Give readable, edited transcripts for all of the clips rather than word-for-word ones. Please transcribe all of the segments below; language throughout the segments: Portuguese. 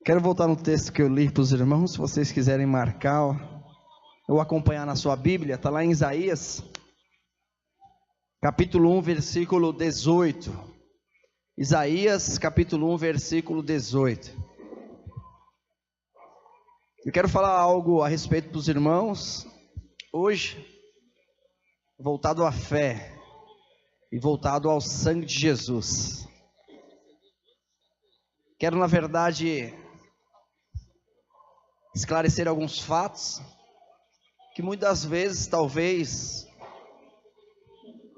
Quero voltar no texto que eu li para os irmãos, se vocês quiserem marcar ou acompanhar na sua Bíblia, está lá em Isaías, capítulo 1, versículo 18. Isaías, capítulo 1, versículo 18. Eu quero falar algo a respeito dos irmãos, hoje, voltado à fé e voltado ao sangue de Jesus. Quero, na verdade, esclarecer alguns fatos que muitas vezes, talvez,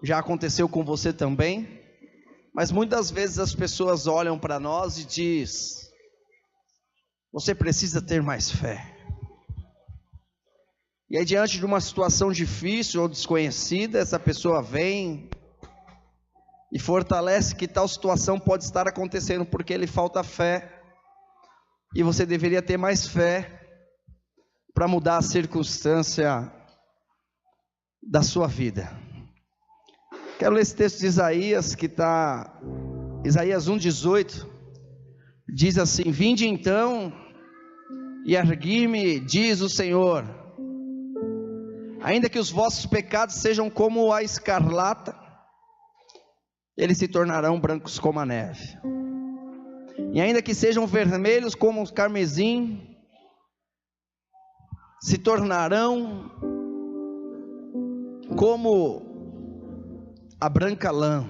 já aconteceu com você também, mas muitas vezes as pessoas olham para nós e diz: você precisa ter mais fé. E aí, diante de uma situação difícil ou desconhecida, essa pessoa vem e fortalece que tal situação pode estar acontecendo porque lhe falta fé, e você deveria ter mais fé para mudar a circunstância da sua vida. Quero ler esse texto de Isaías, que está Isaías 1,18, diz assim: vinde então e ergui-me, diz o Senhor, ainda que os vossos pecados sejam como a escarlata, eles se tornarão brancos como a neve, e ainda que sejam vermelhos como o carmesim, se tornarão como a branca lã.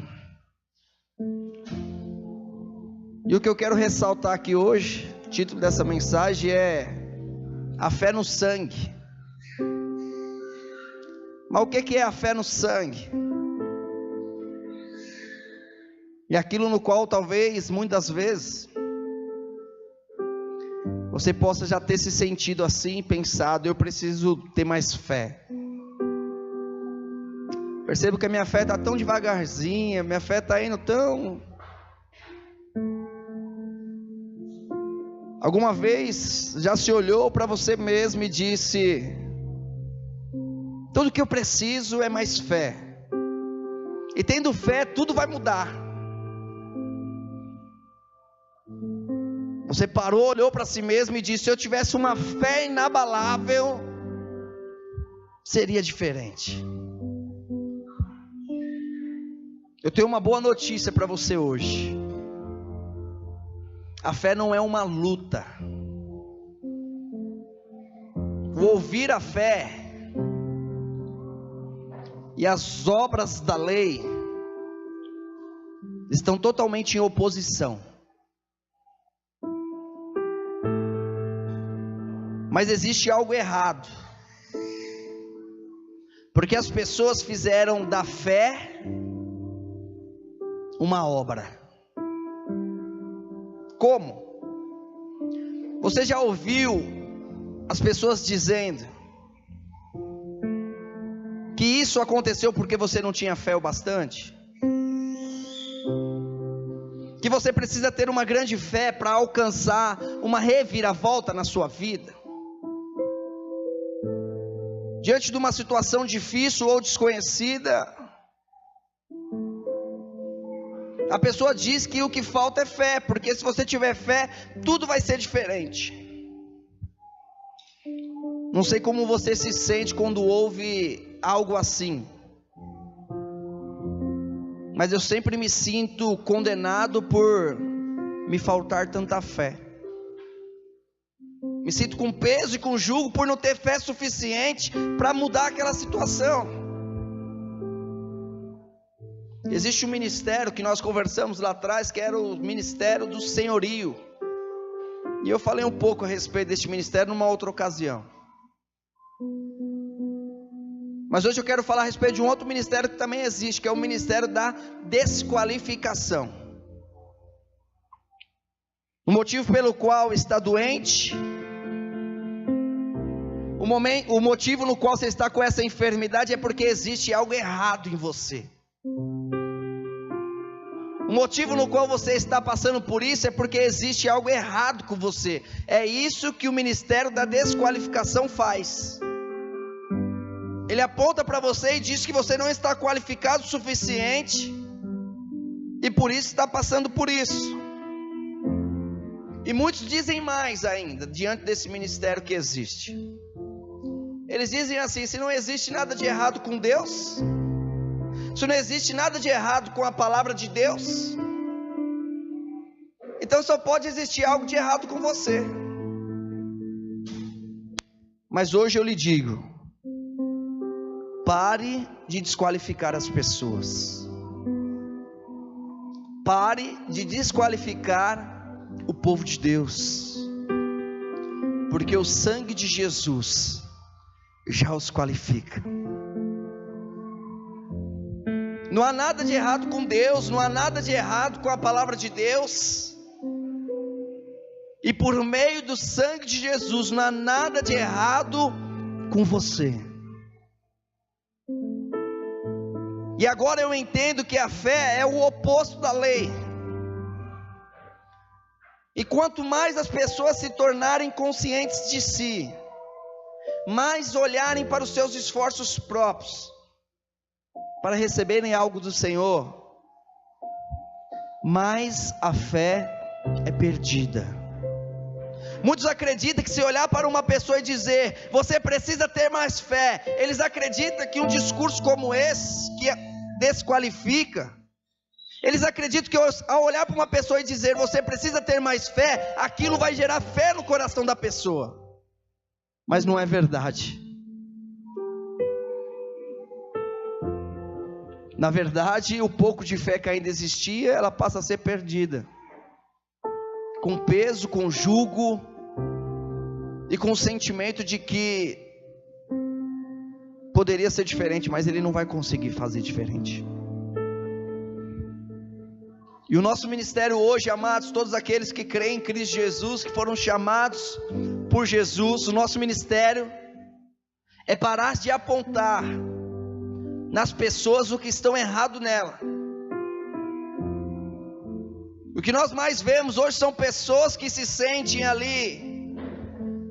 E o que eu quero ressaltar aqui hoje, o título dessa mensagem é a fé no sangue. Mas o que é a fé no sangue? E aquilo no qual talvez, muitas vezes, você possa já ter se sentido assim, pensado: eu preciso ter mais fé. Percebo que a minha fé está tão devagarzinha, minha fé está indo tão... Alguma vez já se olhou para você mesmo e disse: tudo que eu preciso é mais fé, e tendo fé tudo vai mudar. Você parou, olhou para si mesmo e disse: se eu tivesse uma fé inabalável, seria diferente. Eu tenho uma boa notícia para você hoje. A fé não é uma luta. O ouvir a fé e as obras da lei estão totalmente em oposição. Mas existe algo errado, porque as pessoas fizeram da fé uma obra. Como? Você já ouviu as pessoas dizendo que isso aconteceu porque você não tinha fé o bastante? Que você precisa ter uma grande fé para alcançar uma reviravolta na sua vida? Diante de uma situação difícil ou desconhecida, a pessoa diz que o que falta é fé, porque se você tiver fé, tudo vai ser diferente. Não sei como você se sente quando ouve algo assim, mas eu sempre me sinto condenado por me faltar tanta fé. Me sinto com peso e com jugo por não ter fé suficiente para mudar aquela situação. Existe um ministério que nós conversamos lá atrás, que era o ministério do senhorio, e eu falei um pouco a respeito deste ministério numa outra ocasião. Mas hoje eu quero falar a respeito de um outro ministério que também existe, que é o ministério da desqualificação. O motivo pelo qual está doente, o motivo no qual você está com essa enfermidade é porque existe algo errado em você. O motivo no qual você está passando por isso é porque existe algo errado com você. É isso que o ministério da desqualificação faz. Ele aponta para você e diz que você não está qualificado o suficiente, e por isso está passando por isso. E muitos dizem mais ainda, diante desse ministério que existe. Eles dizem assim: se não existe nada de errado com Deus, se não existe nada de errado com a palavra de Deus, então só pode existir algo de errado com você. Mas hoje eu lhe digo: pare de desqualificar as pessoas. Pare de desqualificar o povo de Deus, porque o sangue de Jesus já os qualifica. Não há nada de errado com Deus, não há nada de errado com a palavra de Deus, e por meio do sangue de Jesus não há nada de errado com você. E agora eu entendo que a fé é o oposto da lei. E quanto mais as pessoas se tornarem conscientes de si, mais olharem para os seus esforços próprios, para receberem algo do Senhor, mais a fé é perdida. Muitos acreditam que se olhar para uma pessoa e dizer: você precisa ter mais fé, eles acreditam que um discurso como esse, que desqualifica, eles acreditam que ao olhar para uma pessoa e dizer: você precisa ter mais fé, aquilo vai gerar fé no coração da pessoa. Mas não é verdade. Na verdade, o pouco de fé que ainda existia, ela passa a ser perdida, com peso, com jugo, e com o sentimento de que poderia ser diferente, mas ele não vai conseguir fazer diferente. E o nosso ministério hoje, amados, todos aqueles que creem em Cristo Jesus, que foram chamados por Jesus, o nosso ministério é parar de apontar nas pessoas o que estão errado nela. O que nós mais vemos hoje são pessoas que se sentem ali,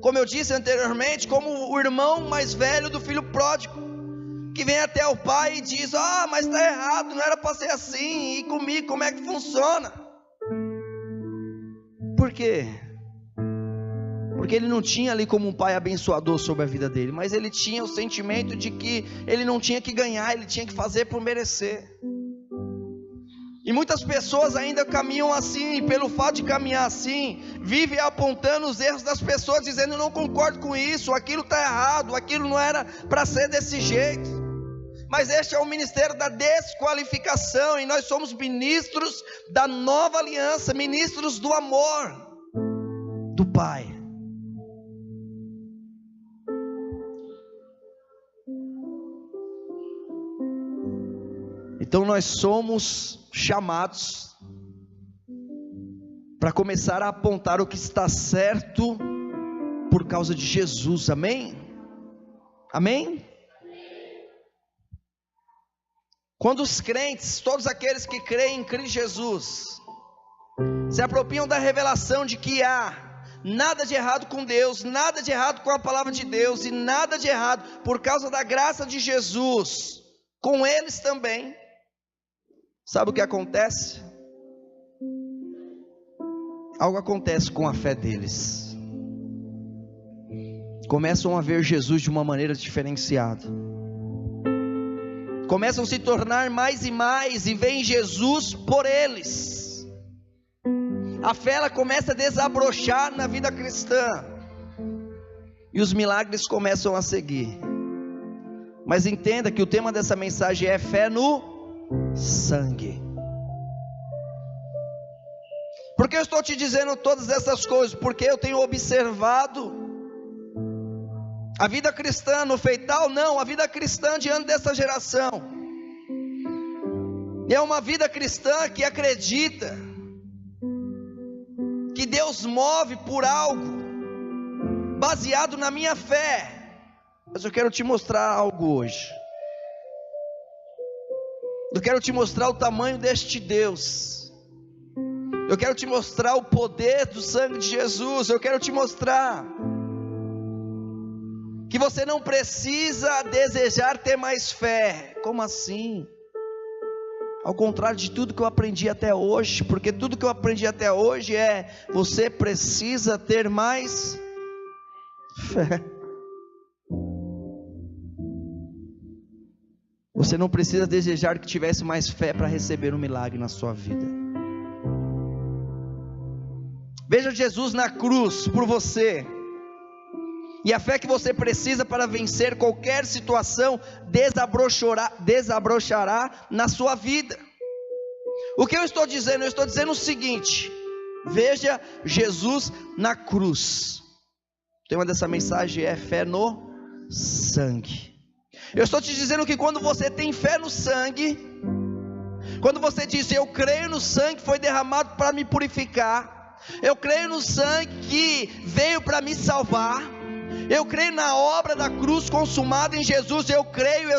como eu disse anteriormente, como o irmão mais velho do filho pródigo, que vem até o pai e diz: mas está errado, não era para ser assim, e comigo como é que funciona? Por quê? Porque ele não tinha ali como um pai abençoador sobre a vida dele, mas ele tinha o sentimento de que ele não tinha que ganhar, ele tinha que fazer por merecer. E muitas pessoas ainda caminham assim, e pelo fato de caminhar assim, vivem apontando os erros das pessoas, dizendo: eu não concordo com isso, aquilo está errado, aquilo não era para ser desse jeito. Mas este é o ministério da desqualificação, e nós somos ministros da nova aliança, ministros do amor do Pai. Então nós somos chamados para começar a apontar o que está certo por causa de Jesus, amém? Amém? Quando os crentes, todos aqueles que creem em Cristo Jesus, se apropriam da revelação de que há nada de errado com Deus, nada de errado com a palavra de Deus, e nada de errado por causa da graça de Jesus, com eles também, sabe o que acontece? Algo acontece com a fé deles. Começam a ver Jesus de uma maneira diferenciada. Começam a se tornar mais e mais, e veem Jesus por eles. A fé ela começa a desabrochar na vida cristã, e os milagres começam a seguir. Mas entenda que o tema dessa mensagem é fé no sangue. Por que eu estou te dizendo todas essas coisas? Porque eu tenho observado a vida cristã no feital, não, a vida cristã diante dessa geração. É uma vida cristã que acredita que Deus move por algo baseado na minha fé. Mas eu quero te mostrar algo hoje. Eu quero te mostrar o tamanho deste Deus. Eu quero te mostrar o poder do sangue de Jesus. Eu quero te mostrar que você não precisa desejar ter mais fé. Como assim? ao contrário de tudo que eu aprendi até hoje, porque tudo que eu aprendi até hoje é: você precisa ter mais fé. Você não precisa desejar que tivesse mais fé para receber um milagre na sua vida. Veja Jesus na cruz por você, e a fé que você precisa para vencer qualquer situação desabrochará na sua vida. O que eu estou dizendo? Eu estou dizendo o seguinte: veja Jesus na cruz. O tema dessa mensagem é fé no sangue. Eu estou te dizendo que quando você tem fé no sangue, quando você diz: eu creio no sangue que foi derramado para me purificar, eu creio no sangue que veio para me salvar, eu creio na obra da cruz consumada em Jesus, eu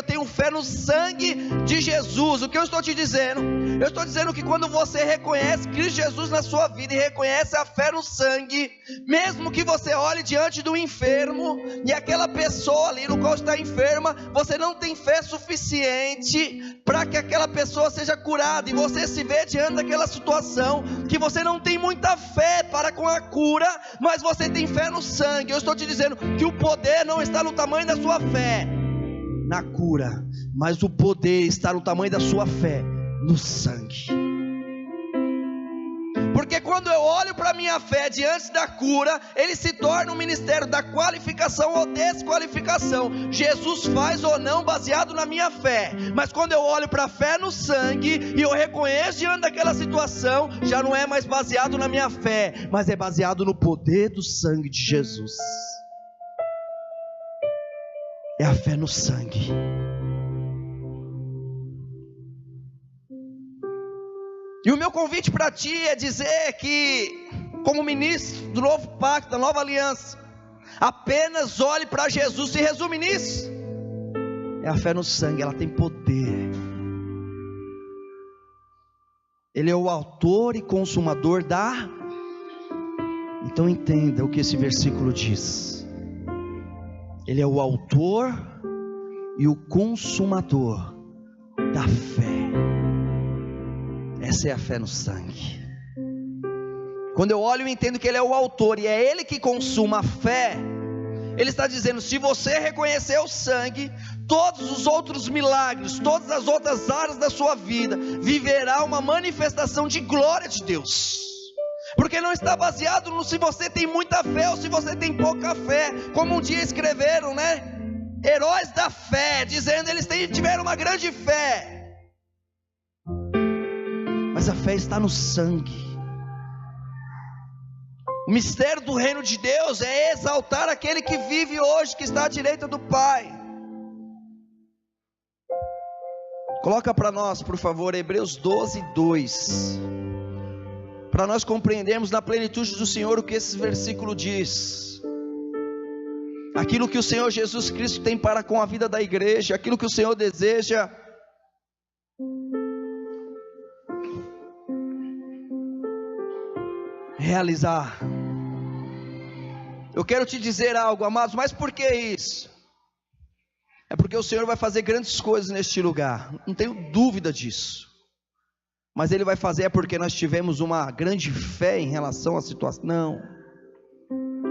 tenho fé no sangue de Jesus. O que eu estou te dizendo? Eu estou dizendo que quando você reconhece Cristo Jesus na sua vida e reconhece a fé no sangue, mesmo que você olhe diante do enfermo, e aquela pessoa ali no qual está enferma, você não tem fé suficiente para que aquela pessoa seja curada, e você se vê diante daquela situação, que você não tem muita fé para com a cura, mas você tem fé no sangue. Eu estou te dizendo que o poder não está no tamanho da sua fé na cura, mas o poder está no tamanho da sua fé no sangue. Porque quando eu olho para a minha fé diante da cura, ele se torna um ministério da qualificação ou desqualificação. Jesus faz ou não baseado na minha fé. Mas quando eu olho para a fé no sangue e eu reconheço diante daquela situação, já não é mais baseado na minha fé, mas é baseado no poder do sangue de Jesus. É a fé no sangue. E o meu convite para ti é dizer que, como ministro do novo pacto, da nova aliança, apenas olhe para Jesus. Se resume nisso: é a fé no sangue, ela tem poder. Ele é o autor e consumador da... Então entenda o que esse versículo diz. Ele é o autor e o consumador da fé. Essa é a fé no sangue. Quando eu olho e entendo que ele é o autor e é ele que consuma a fé, ele está dizendo: se você reconhecer o sangue, todos os outros milagres, todas as outras áreas da sua vida, viverá uma manifestação de glória de Deus. Porque não está baseado no se você tem muita fé ou se você tem pouca fé, como um dia escreveram, né? Heróis da fé, dizendo eles tiveram uma grande fé. Mas a fé está no sangue. O mistério do reino de Deus é exaltar aquele que vive hoje, que está à direita do Pai. Coloca para nós, por favor, Hebreus 12, 2. Para nós compreendermos na plenitude do Senhor o que esse versículo diz. Aquilo que o Senhor Jesus Cristo tem para com a vida da igreja, aquilo que o Senhor deseja realizar. Eu quero te dizer algo, amados, mas por que isso? É porque o Senhor vai fazer grandes coisas neste lugar, não tenho dúvida disso. Mas Ele vai fazer é porque nós tivemos uma grande fé em relação à situação? Não,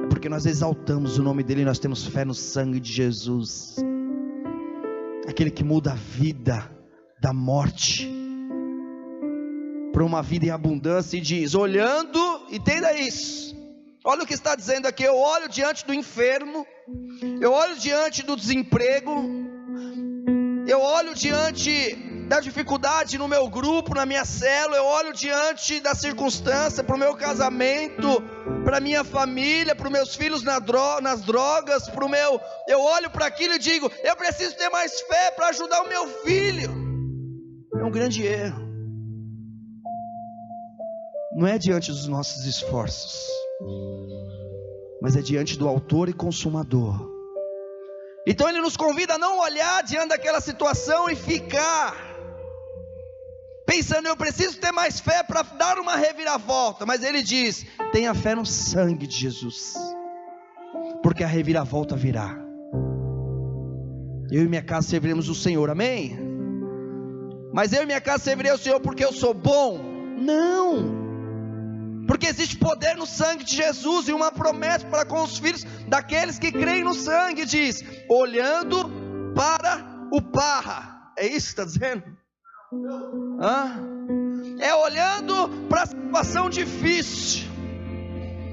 é porque nós exaltamos o nome dEle e nós temos fé no sangue de Jesus, aquele que muda a vida da morte para uma vida em abundância, e diz, olhando, entenda isso, olha o que está dizendo aqui: eu olho diante do enfermo, eu olho diante do desemprego, eu olho diante da dificuldade no meu grupo, na minha célula, eu olho diante da circunstância, para o meu casamento, para a minha família, para os meus filhos nas drogas, eu olho para aquilo e digo, eu preciso ter mais fé para ajudar o meu filho. É um grande erro. Não é diante dos nossos esforços, mas é diante do autor e consumador. Então Ele nos convida a não olhar diante daquela situação e ficar pensando, eu preciso ter mais fé para dar uma reviravolta. Mas Ele diz, tenha fé no sangue de Jesus, porque a reviravolta virá. Eu e minha casa serviremos o Senhor, amém? mas eu e minha casa servirei ao Senhor porque eu sou bom. Não, porque existe poder no sangue de Jesus, e uma promessa para com os filhos daqueles que creem no sangue, diz, olhando para o Parra. É isso que está dizendo? É olhando para a situação difícil,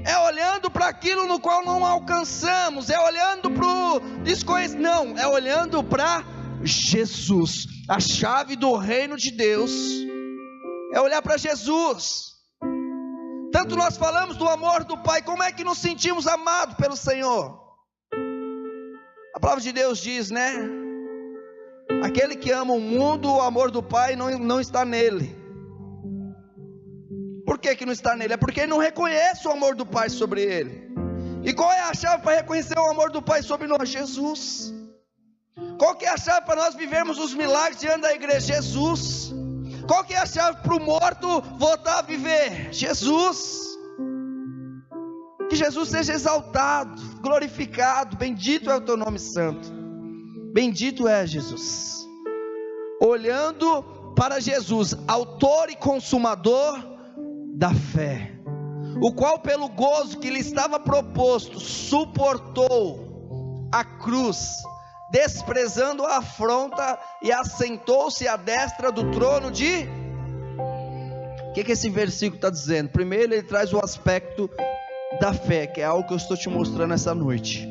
é olhando para aquilo no qual não alcançamos, é olhando para o desconhecido. Não, é olhando para Jesus, a chave do reino de Deus, é olhar para Jesus. Tanto nós falamos do amor do Pai, como é que nos sentimos amados pelo Senhor? A palavra de Deus diz, né? Aquele que ama o mundo, o amor do Pai não está nele. Por que não está nele? É porque ele não reconhece o amor do Pai sobre ele. E qual é a chave para reconhecer o amor do Pai sobre nós? Jesus. Qual que é a chave para nós vivermos os milagres diante da igreja? Jesus. Qual que é a chave para o morto voltar a viver? Jesus. Que Jesus seja exaltado, glorificado, bendito é o teu nome santo, bendito é Jesus. Olhando para Jesus, autor e consumador da fé, o qual pelo gozo que lhe estava proposto, suportou a cruz, desprezando a afronta, e assentou-se à destra do trono de... O que esse versículo está dizendo? Primeiro ele traz o aspecto da fé, que é algo que eu estou te mostrando essa noite.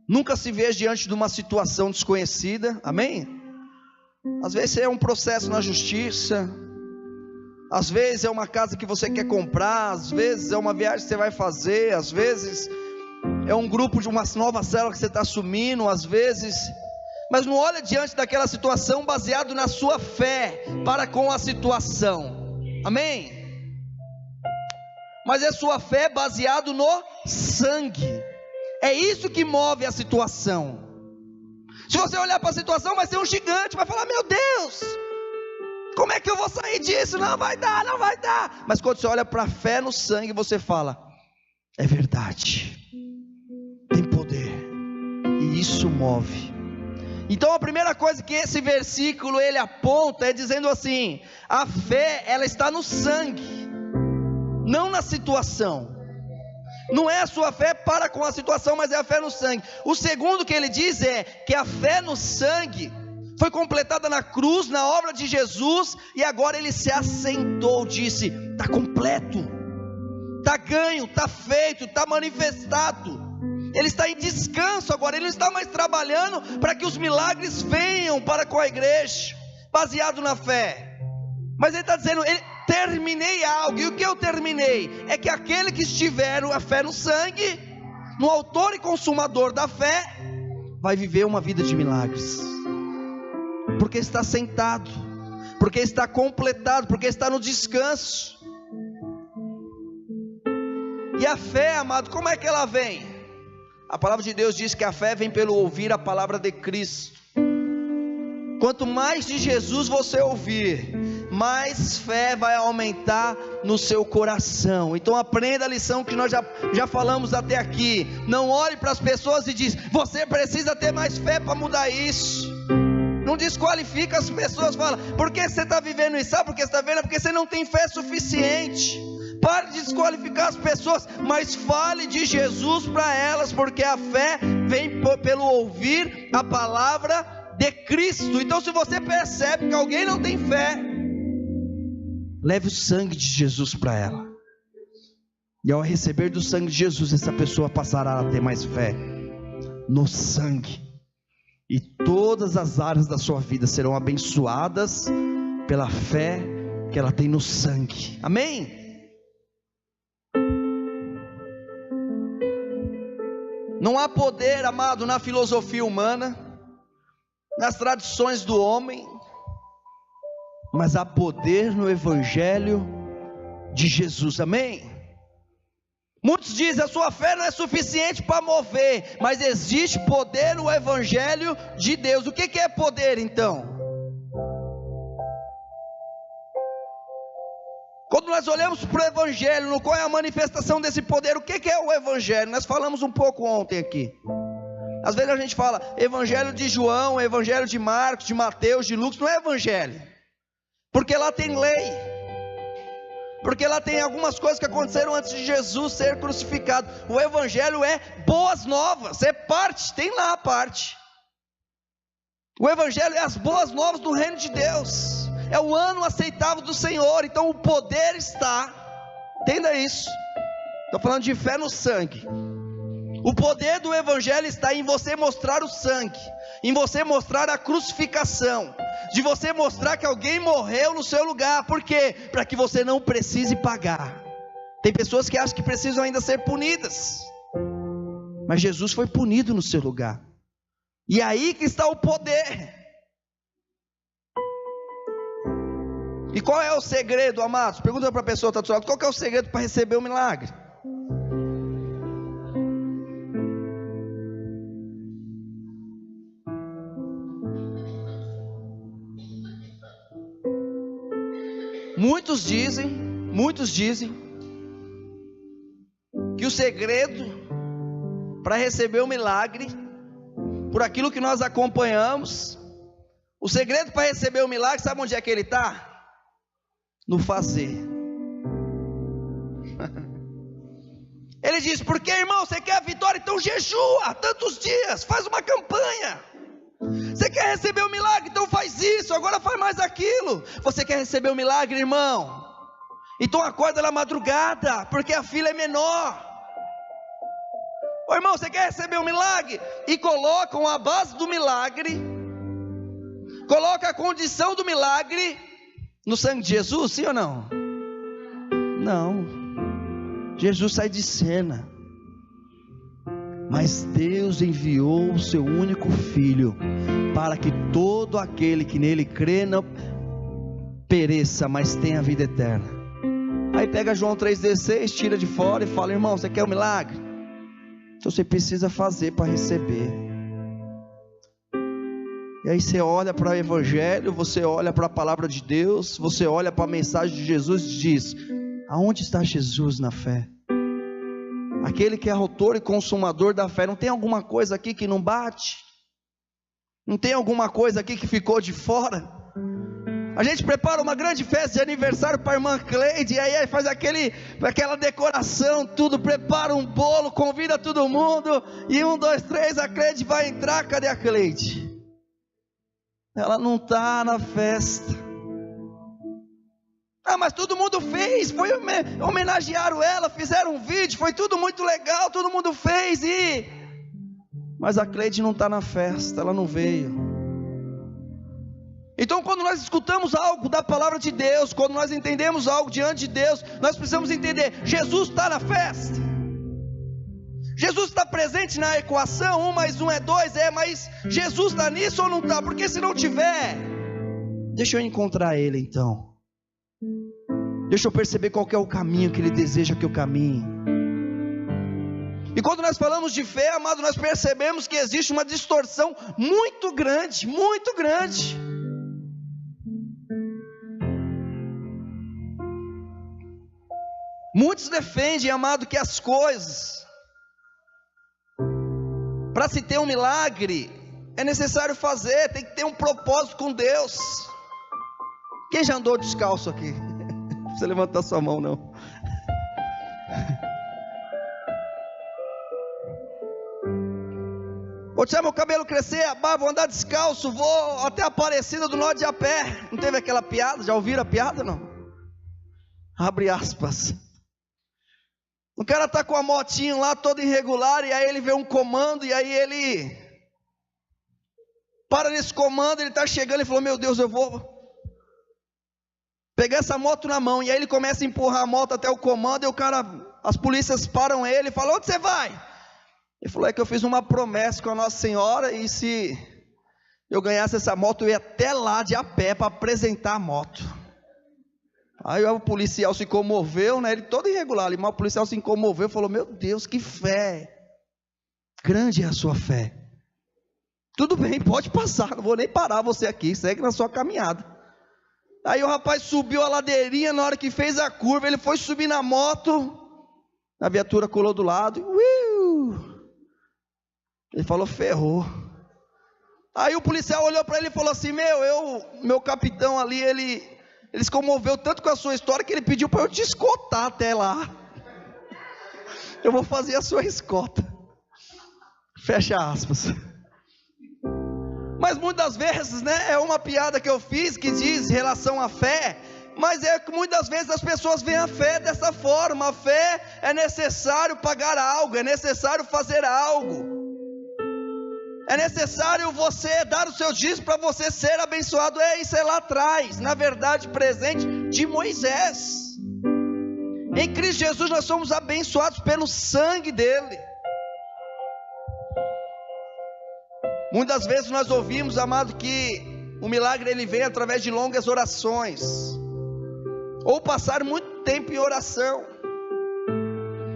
Nunca se veja diante de uma situação desconhecida, amém? Às vezes é um processo na justiça, às vezes é uma casa que você quer comprar, às vezes é uma viagem que você vai fazer, às vezes é um grupo de uma nova célula que você está assumindo, às vezes, mas não olha diante daquela situação baseado na sua fé para com a situação, amém? Mas é sua fé baseado no sangue, é isso que move a situação. Se você olhar para a situação, vai ser um gigante, vai falar, meu Deus, como é que eu vou sair disso? Não vai dar, não vai dar. Mas quando você olha para a fé no sangue, você fala, é verdade, tem poder, e isso move. Então a primeira coisa que esse versículo ele aponta é dizendo assim, a fé ela está no sangue, não na situação. Não é a sua fé para com a situação, mas é a fé no sangue. O segundo que ele diz é que a fé no sangue foi completada na cruz, na obra de Jesus, e agora ele se assentou, disse, está completo, está ganho, está feito, está manifestado. Ele está em descanso agora, ele não está mais trabalhando para que os milagres venham para com a igreja, baseado na fé, mas ele está dizendo, terminei algo. E o que eu terminei? É que aquele que estiver a fé no sangue, no autor e consumador da fé, vai viver uma vida de milagres, porque está sentado, porque está completado, porque está no descanso. E a fé, amado, como é que ela vem? A palavra de Deus diz que a fé vem pelo ouvir a palavra de Cristo. Quanto mais de Jesus você ouvir, mais fé vai aumentar no seu coração. Então aprenda a lição que nós já falamos até aqui. Não olhe para as pessoas e diz, você precisa ter mais fé para mudar isso. Não desqualifica as pessoas, fala, por que você está vivendo isso? Sabe por que você está vendo? É porque você não tem fé suficiente. Pare de desqualificar as pessoas, mas fale de Jesus para elas, porque a fé vem pelo ouvir a palavra de Cristo. Então se você percebe que alguém não tem fé, leve o sangue de Jesus para ela, e ao receber do sangue de Jesus, essa pessoa passará a ter mais fé no sangue, e todas as áreas da sua vida serão abençoadas pela fé que ela tem no sangue, amém? Não há poder, amado, na filosofia humana, nas tradições do homem, mas há poder no evangelho de Jesus, amém? Muitos dizem, a sua fé não é suficiente para mover, mas existe poder no evangelho de Deus. O que é poder então? Quando nós olhamos para o evangelho, no qual é a manifestação desse poder, o que é o evangelho? Nós falamos um pouco ontem aqui. Às vezes a gente fala evangelho de João, evangelho de Marcos, de Mateus, de Lucas. Não é evangelho, porque lá tem lei, porque lá tem algumas coisas que aconteceram antes de Jesus ser crucificado. O evangelho é boas novas, é parte, tem lá a parte. O evangelho é as boas novas do reino de Deus, é o ano aceitável do Senhor. Então o poder está, entenda isso, estou falando de fé no sangue. O poder do evangelho está em você mostrar o sangue, em você mostrar a crucificação, de você mostrar que alguém morreu no seu lugar. Por quê? Para que você não precise pagar. Tem pessoas que acham que precisam ainda ser punidas, mas Jesus foi punido no seu lugar, e aí que está o poder. E qual é o segredo, amados? Pergunta para a pessoa que está do seu lado, qual que é o segredo para receber o milagre? Muitos dizem que o segredo para receber o milagre, por aquilo que nós acompanhamos, o segredo para receber o milagre, sabe onde é que ele está? No fazer. Ele diz, porque irmão, você quer a vitória? Então jejua tantos dias, faz uma campanha. Você quer receber o milagre? Então faz isso, agora faz mais aquilo. Você quer receber o milagre, irmão? Então acorda na madrugada, porque a fila é menor. Ô irmão, você quer receber o milagre? E colocam a base do milagre, coloca a condição do milagre no sangue de Jesus, sim ou não? Não. Jesus sai de cena. Mas Deus enviou o seu único filho, para que todo aquele que nele crê não pereça, mas tenha vida eterna. Aí pega João 3,16, tira de fora e fala, irmão, você quer um milagre? Então você precisa fazer para receber. E aí você olha para o evangelho, você olha para a palavra de Deus, você olha para a mensagem de Jesus e diz, aonde está Jesus na fé? Aquele que é autor e consumador da fé. Não tem alguma coisa aqui que não bate? Não tem alguma coisa aqui que ficou de fora? A gente prepara uma grande festa de aniversário para a irmã Cleide, e aí faz aquela decoração, tudo, prepara um bolo, convida todo mundo, e 1, 2, 3, a Cleide vai entrar. Cadê a Cleide? Ela não está na festa. Ah, mas todo mundo fez, foi homenagearam ela, fizeram um vídeo, foi tudo muito legal, todo mundo fez, mas a Cleide não está na festa, ela não veio. Então quando nós escutamos algo da palavra de Deus, quando nós entendemos algo diante de Deus, nós precisamos entender, Jesus está na festa, Jesus está presente na equação, 1 mais 1 é 2, mas Jesus está nisso ou não está? Porque se não tiver, deixa eu encontrar Ele então. Deixa eu perceber qual que é o caminho que Ele deseja que eu caminhe. E quando nós falamos de fé, amado, nós percebemos que existe uma distorção muito grande, muito grande. Muitos defendem, amado, que as coisas, para se ter um milagre, é necessário fazer, tem que ter um propósito com Deus. Quem já andou descalço aqui? Não precisa levantar sua mão não. Vou deixar meu cabelo crescer, a barba, vou andar descalço, vou até a Aparecida do Norte a pé. Não teve aquela piada? Já ouviram a piada não? Abre aspas. O cara está com a motinho lá toda irregular, e aí ele vê um comando, e aí ele para nesse comando, ele está chegando, ele falou, meu Deus, eu vou pegar essa moto na mão, e aí ele começa a empurrar a moto até o comando, e o cara, as polícias param ele, e falam, onde você vai? Ele falou, é que eu fiz uma promessa com a Nossa Senhora, e se eu ganhasse essa moto, eu ia até lá de a pé, para apresentar a moto. Aí o policial se comoveu, né? Ele todo irregular ali, mas o policial se comoveu, falou, meu Deus, que fé, grande é a sua fé. Tudo bem, pode passar, não vou nem parar você aqui, segue na sua caminhada. Aí o rapaz subiu a ladeirinha, na hora que fez a curva, ele foi subir na moto, a viatura colou do lado, Ele falou: ferrou. Aí o policial olhou para ele e falou assim: meu capitão ali, ele se comoveu tanto com a sua história que ele pediu para eu te escoltar até lá. Eu vou fazer a sua escolta. Fecha aspas. Mas muitas vezes, né, é uma piada que eu fiz que diz em relação à fé, mas é que muitas vezes as pessoas veem a fé dessa forma. A fé é necessário pagar algo, é necessário fazer algo. É necessário você dar o seu dízimo para você ser abençoado. Isso é lá atrás, na verdade presente de Moisés. Em Cristo Jesus nós somos abençoados pelo sangue dele. Muitas vezes nós ouvimos, amado, que o milagre ele vem através de longas orações, ou passar muito tempo em oração.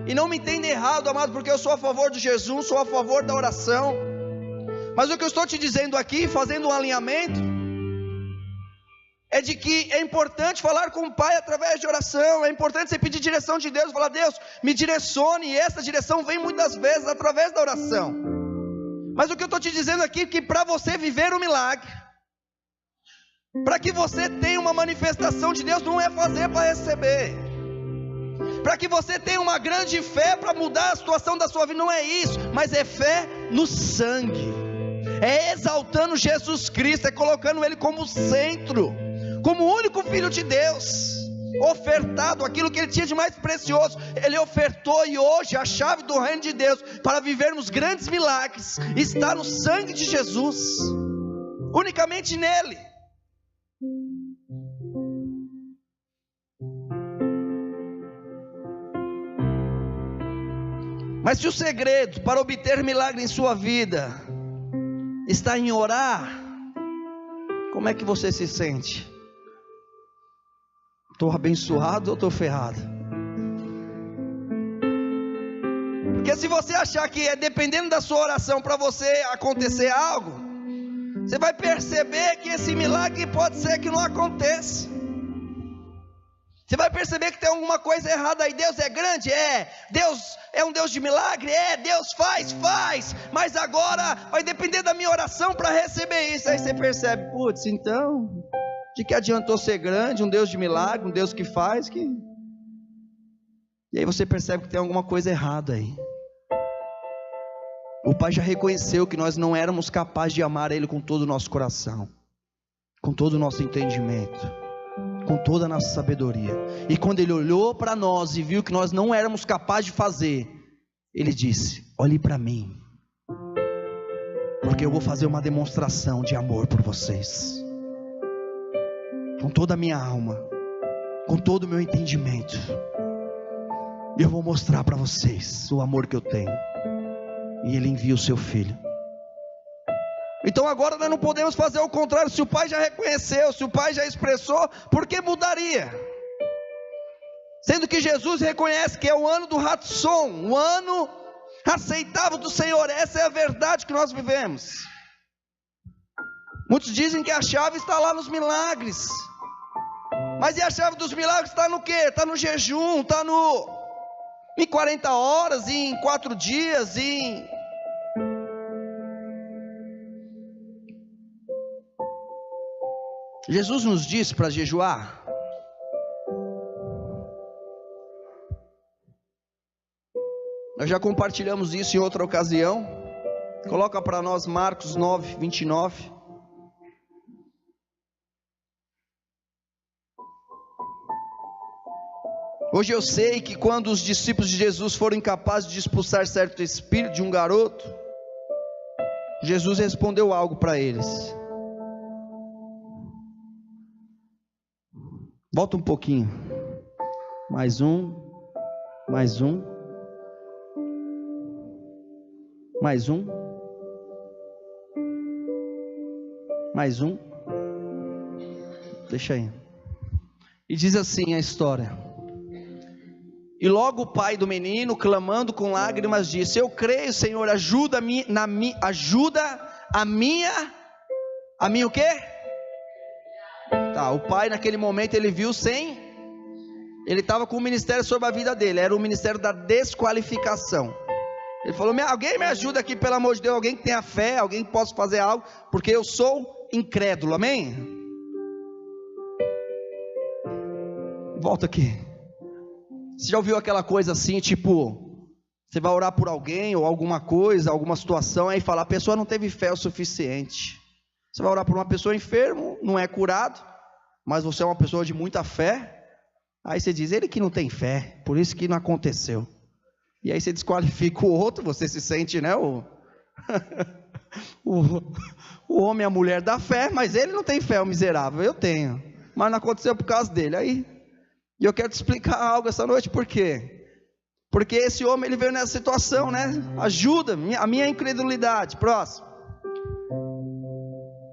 E não me entenda errado, amado, porque eu sou a favor de Jesus, sou a favor da oração. Mas o que eu estou te dizendo aqui, fazendo um alinhamento, é de que é importante falar com o Pai através de oração. É importante você pedir direção de Deus, falar: Deus, me direcione. E essa direção vem muitas vezes através da oração. Mas o que eu estou te dizendo aqui é que para você viver o milagre, para que você tenha uma manifestação de Deus, não é fazer para receber. Para que você tenha uma grande fé para mudar a situação da sua vida, não é isso, mas é fé no sangue, é exaltando Jesus Cristo, é colocando Ele como centro, como o único Filho de Deus, ofertado aquilo que Ele tinha de mais precioso. Ele ofertou, e hoje a chave do reino de Deus para vivermos grandes milagres está no sangue de Jesus, unicamente nele. Mas se o segredo para obter milagre em sua vida está em orar, como é que você se sente? Estou abençoado ou estou ferrado? Porque se você achar que é dependendo da sua oração para você acontecer algo, você vai perceber que esse milagre pode ser que não aconteça. Você vai perceber que tem alguma coisa errada aí. Deus é grande? É. Deus é um Deus de milagre? É. Deus faz. Mas agora vai depender da minha oração para receber isso. Aí você percebe: putz, então, de que adiantou ser grande, um Deus de milagre, um Deus que faz, que... E aí você percebe que tem alguma coisa errada aí. O Pai já reconheceu que nós não éramos capazes de amar Ele com todo o nosso coração, com todo o nosso entendimento, com toda a nossa sabedoria. E quando Ele olhou para nós e viu que nós não éramos capazes de fazer, Ele disse: olhe para mim, porque eu vou fazer uma demonstração de amor por vocês, com toda a minha alma, com todo o meu entendimento. Eu vou mostrar para vocês o amor que eu tenho. E Ele envia o seu Filho. Então agora nós não podemos fazer o contrário. Se o Pai já reconheceu, se o Pai já expressou, por que mudaria? Sendo que Jesus reconhece que é o ano do Hatson, o ano aceitável do Senhor. Essa é a verdade que nós vivemos. Muitos dizem que a chave está lá nos milagres. Mas e a chave dos milagres está no quê? Está no jejum, está em 40 horas, em 4 dias, Jesus nos disse para jejuar. Nós já compartilhamos isso em outra ocasião. Coloca para nós Marcos 9, 29. Hoje eu sei que quando os discípulos de Jesus foram incapazes de expulsar certo espírito de um garoto, Jesus respondeu algo para eles. Volta um pouquinho. Mais um. Mais um. Mais um. Mais um. Deixa aí. E diz assim a história: e logo o pai do menino, clamando com lágrimas, disse: eu creio, Senhor, ajuda a minha o quê? Tá, o pai naquele momento ele viu ele estava com o ministério sobre a vida dele, era o ministério da desqualificação. Ele falou: alguém me ajuda aqui, pelo amor de Deus, alguém que tenha fé, alguém que possa fazer algo, porque eu sou incrédulo, amém? Volta aqui. Você já ouviu aquela coisa assim, tipo, você vai orar por alguém, ou alguma coisa, alguma situação, aí fala: a pessoa não teve fé o suficiente. Você vai orar por uma pessoa enferma, não é curado, mas você é uma pessoa de muita fé, aí você diz: ele que não tem fé, por isso que não aconteceu. E aí você desqualifica o outro, você se sente, né, o homem e a mulher da fé, mas ele não tem fé, o miserável, eu tenho, mas não aconteceu por causa dele. Aí, e eu quero te explicar algo essa noite. Por quê? Porque esse homem, ele veio nessa situação, né, ajuda a minha incredulidade. Próximo.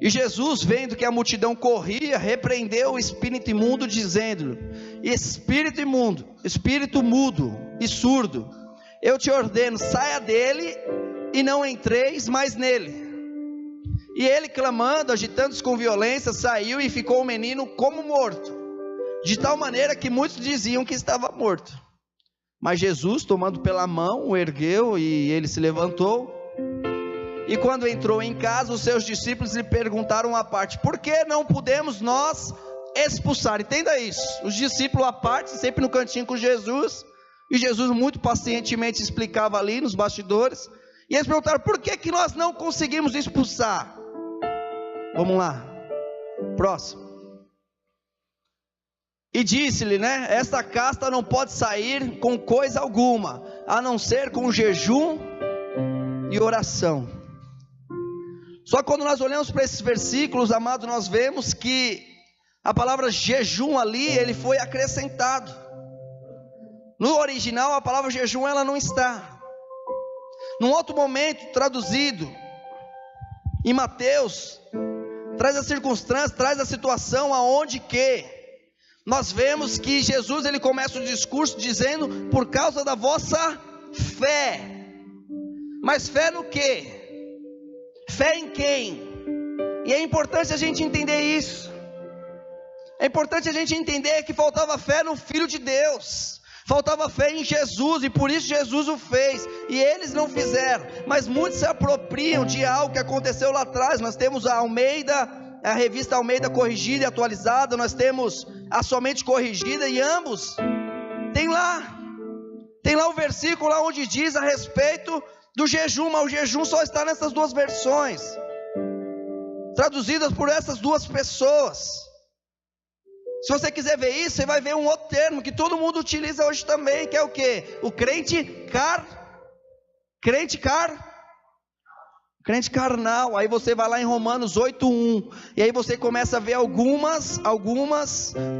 E Jesus, vendo que a multidão corria, repreendeu o espírito imundo, dizendo: espírito imundo, espírito mudo e surdo, eu te ordeno, saia dele e não entreis mais nele. E ele, clamando, agitando-se com violência, saiu, e ficou o menino como morto, de tal maneira que muitos diziam que estava morto. Mas Jesus, tomando pela mão, o ergueu, e ele se levantou. E quando entrou em casa, os seus discípulos lhe perguntaram à parte: por que não podemos nós expulsar? Entenda isso, os discípulos à parte, sempre no cantinho com Jesus, e Jesus muito pacientemente explicava ali nos bastidores, e eles perguntaram: por que nós não conseguimos expulsar? Vamos lá, próximo. E disse-lhe, né, esta casta não pode sair com coisa alguma, a não ser com jejum e oração. Só que quando nós olhamos para esses versículos, amados, nós vemos que a palavra jejum ali, ele foi acrescentado. No original, a palavra jejum, ela não está. Num outro momento, traduzido em Mateus, traz a circunstância, traz a situação aonde que nós vemos que Jesus, ele começa o discurso dizendo: por causa da vossa fé. Mas fé no quê? Fé em quem? E é importante a gente entender isso. É importante a gente entender que faltava fé no Filho de Deus, faltava fé em Jesus, e por isso Jesus o fez, e eles não fizeram. Mas muitos se apropriam de algo que aconteceu lá atrás. Nós temos a Almeida, a revista Almeida corrigida e atualizada, nós temos a somente corrigida, e ambos tem lá o versículo lá onde diz a respeito do jejum, mas o jejum só está nessas duas versões, traduzidas por essas duas pessoas. Se você quiser ver isso, você vai ver um outro termo que todo mundo utiliza hoje também, que é o quê? O crente carnal. Aí você vai lá em Romanos 8:1, e aí você começa a ver algumas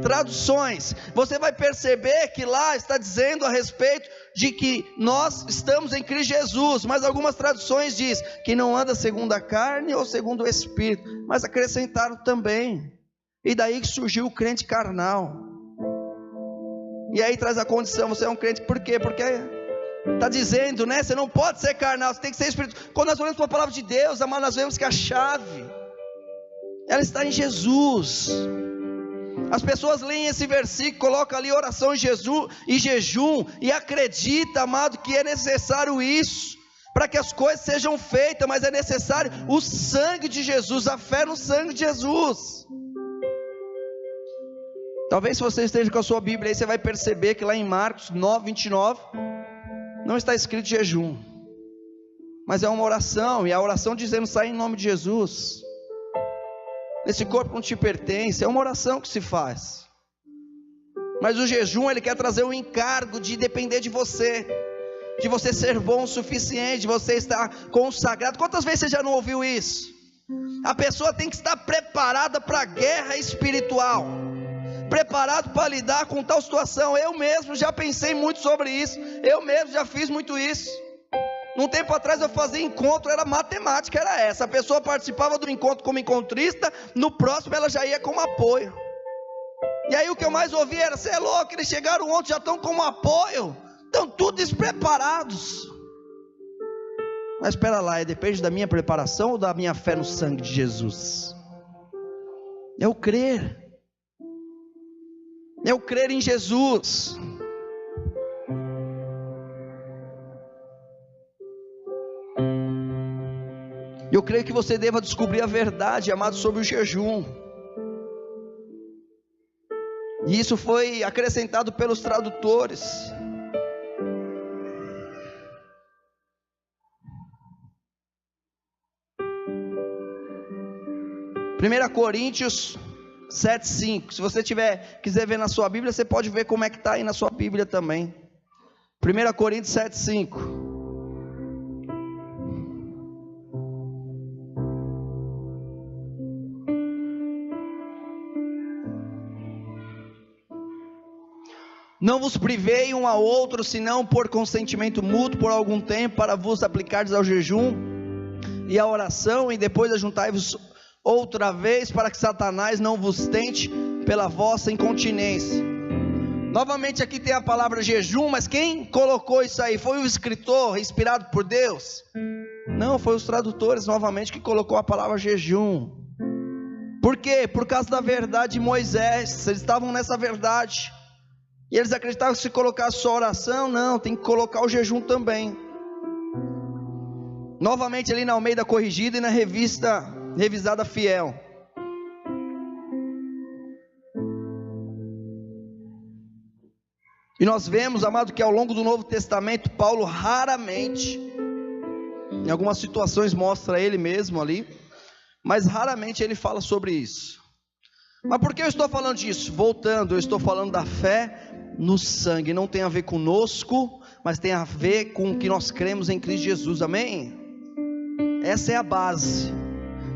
traduções. Você vai perceber que lá está dizendo a respeito de que nós estamos em Cristo Jesus, mas algumas traduções diz que não anda segundo a carne ou segundo o Espírito, mas acrescentaram também. E daí que surgiu o crente carnal. E aí traz a condição: você é um crente, por quê? Porque está dizendo, né? Você não pode ser carnal, você tem que ser espiritual. Quando nós olhamos para a palavra de Deus, amados, nós vemos que a chave, ela está em Jesus. As pessoas leem esse versículo, colocam ali oração e jejum, e acredita, amado, que é necessário isso, para que as coisas sejam feitas, mas é necessário o sangue de Jesus, a fé no sangue de Jesus. Talvez se você esteja com a sua Bíblia aí, você vai perceber que lá em Marcos 9:29, não está escrito jejum, mas é uma oração, e a oração dizendo: sai em nome de Jesus, esse corpo não te pertence. É uma oração que se faz. Mas o jejum, ele quer trazer o encargo de depender de você ser bom o suficiente, de você estar consagrado. Quantas vezes você já não ouviu isso? A pessoa tem que estar preparada para a guerra espiritual, preparado para lidar com tal situação. Eu mesmo já pensei muito sobre isso, eu mesmo já fiz muito isso. Um tempo atrás eu fazia encontro, era matemática, era essa: a pessoa participava do encontro como encontrista, no próximo ela já ia como apoio. E aí o que eu mais ouvia era: você é louco, eles chegaram ontem, já estão como apoio, estão tudo despreparados. Mas espera lá, depende da minha preparação ou da minha fé no sangue de Jesus? Eu crer em Jesus. Eu creio que você deva descobrir a verdade, amado, sobre o jejum. E isso foi acrescentado pelos tradutores. Primeira Coríntios 7:5. Se você quiser ver na sua Bíblia, você pode ver como é que está aí na sua Bíblia também. 1 Coríntios 7:5. Não vos privei um ao outro, senão por consentimento mútuo, por algum tempo, para vos aplicardes ao jejum e à oração, e depois ajuntai-vos outra vez, para que Satanás não vos tente pela vossa incontinência. Novamente aqui tem a palavra jejum, mas quem colocou isso aí? Foi o escritor inspirado por Deus? Não, foi os tradutores novamente que colocou a palavra jejum. Por quê? Por causa da verdade de Moisés. Eles estavam nessa verdade, e eles acreditavam que se colocar só oração, não, tem que colocar o jejum também. Novamente ali na Almeida Corrigida e na Revisada Fiel. E nós vemos, amado, que ao longo do Novo Testamento, Paulo raramente, em algumas situações mostra ele mesmo ali, mas raramente ele fala sobre isso. Mas por que eu estou falando disso? Voltando, eu estou falando da fé no sangue. Não tem a ver conosco, mas tem a ver com o que nós cremos em Cristo Jesus, amém? Essa é a base.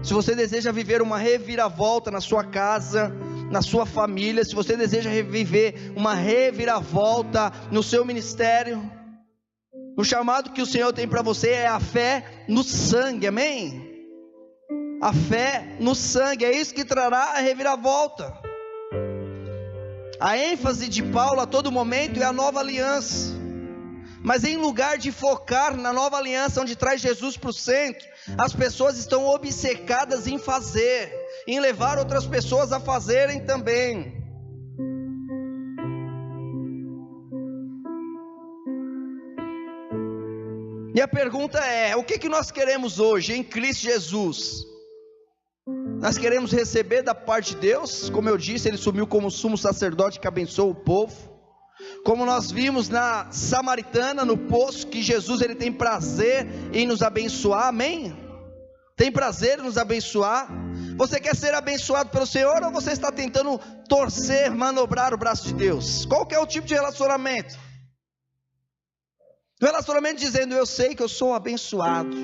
Se você deseja viver uma reviravolta na sua casa, na sua família, se você deseja viver uma reviravolta no seu ministério, o chamado que o Senhor tem para você é a fé no sangue, amém? A fé no sangue, é isso que trará a reviravolta. A ênfase de Paulo a todo momento é a nova aliança. Mas em lugar de focar na nova aliança, onde traz Jesus para o centro, as pessoas estão obcecadas em fazer, em levar outras pessoas a fazerem também. E a pergunta é: o que nós queremos hoje em Cristo Jesus? Nós queremos receber da parte de Deus, como eu disse, Ele sumiu como sumo sacerdote que abençoa o povo, como nós vimos na Samaritana, no poço, que Jesus ele tem prazer em nos abençoar, amém? Tem prazer em nos abençoar. Você quer ser abençoado pelo Senhor, ou você está tentando torcer, manobrar o braço de Deus? Qual que é o tipo de relacionamento? O relacionamento dizendo: eu sei que eu sou abençoado,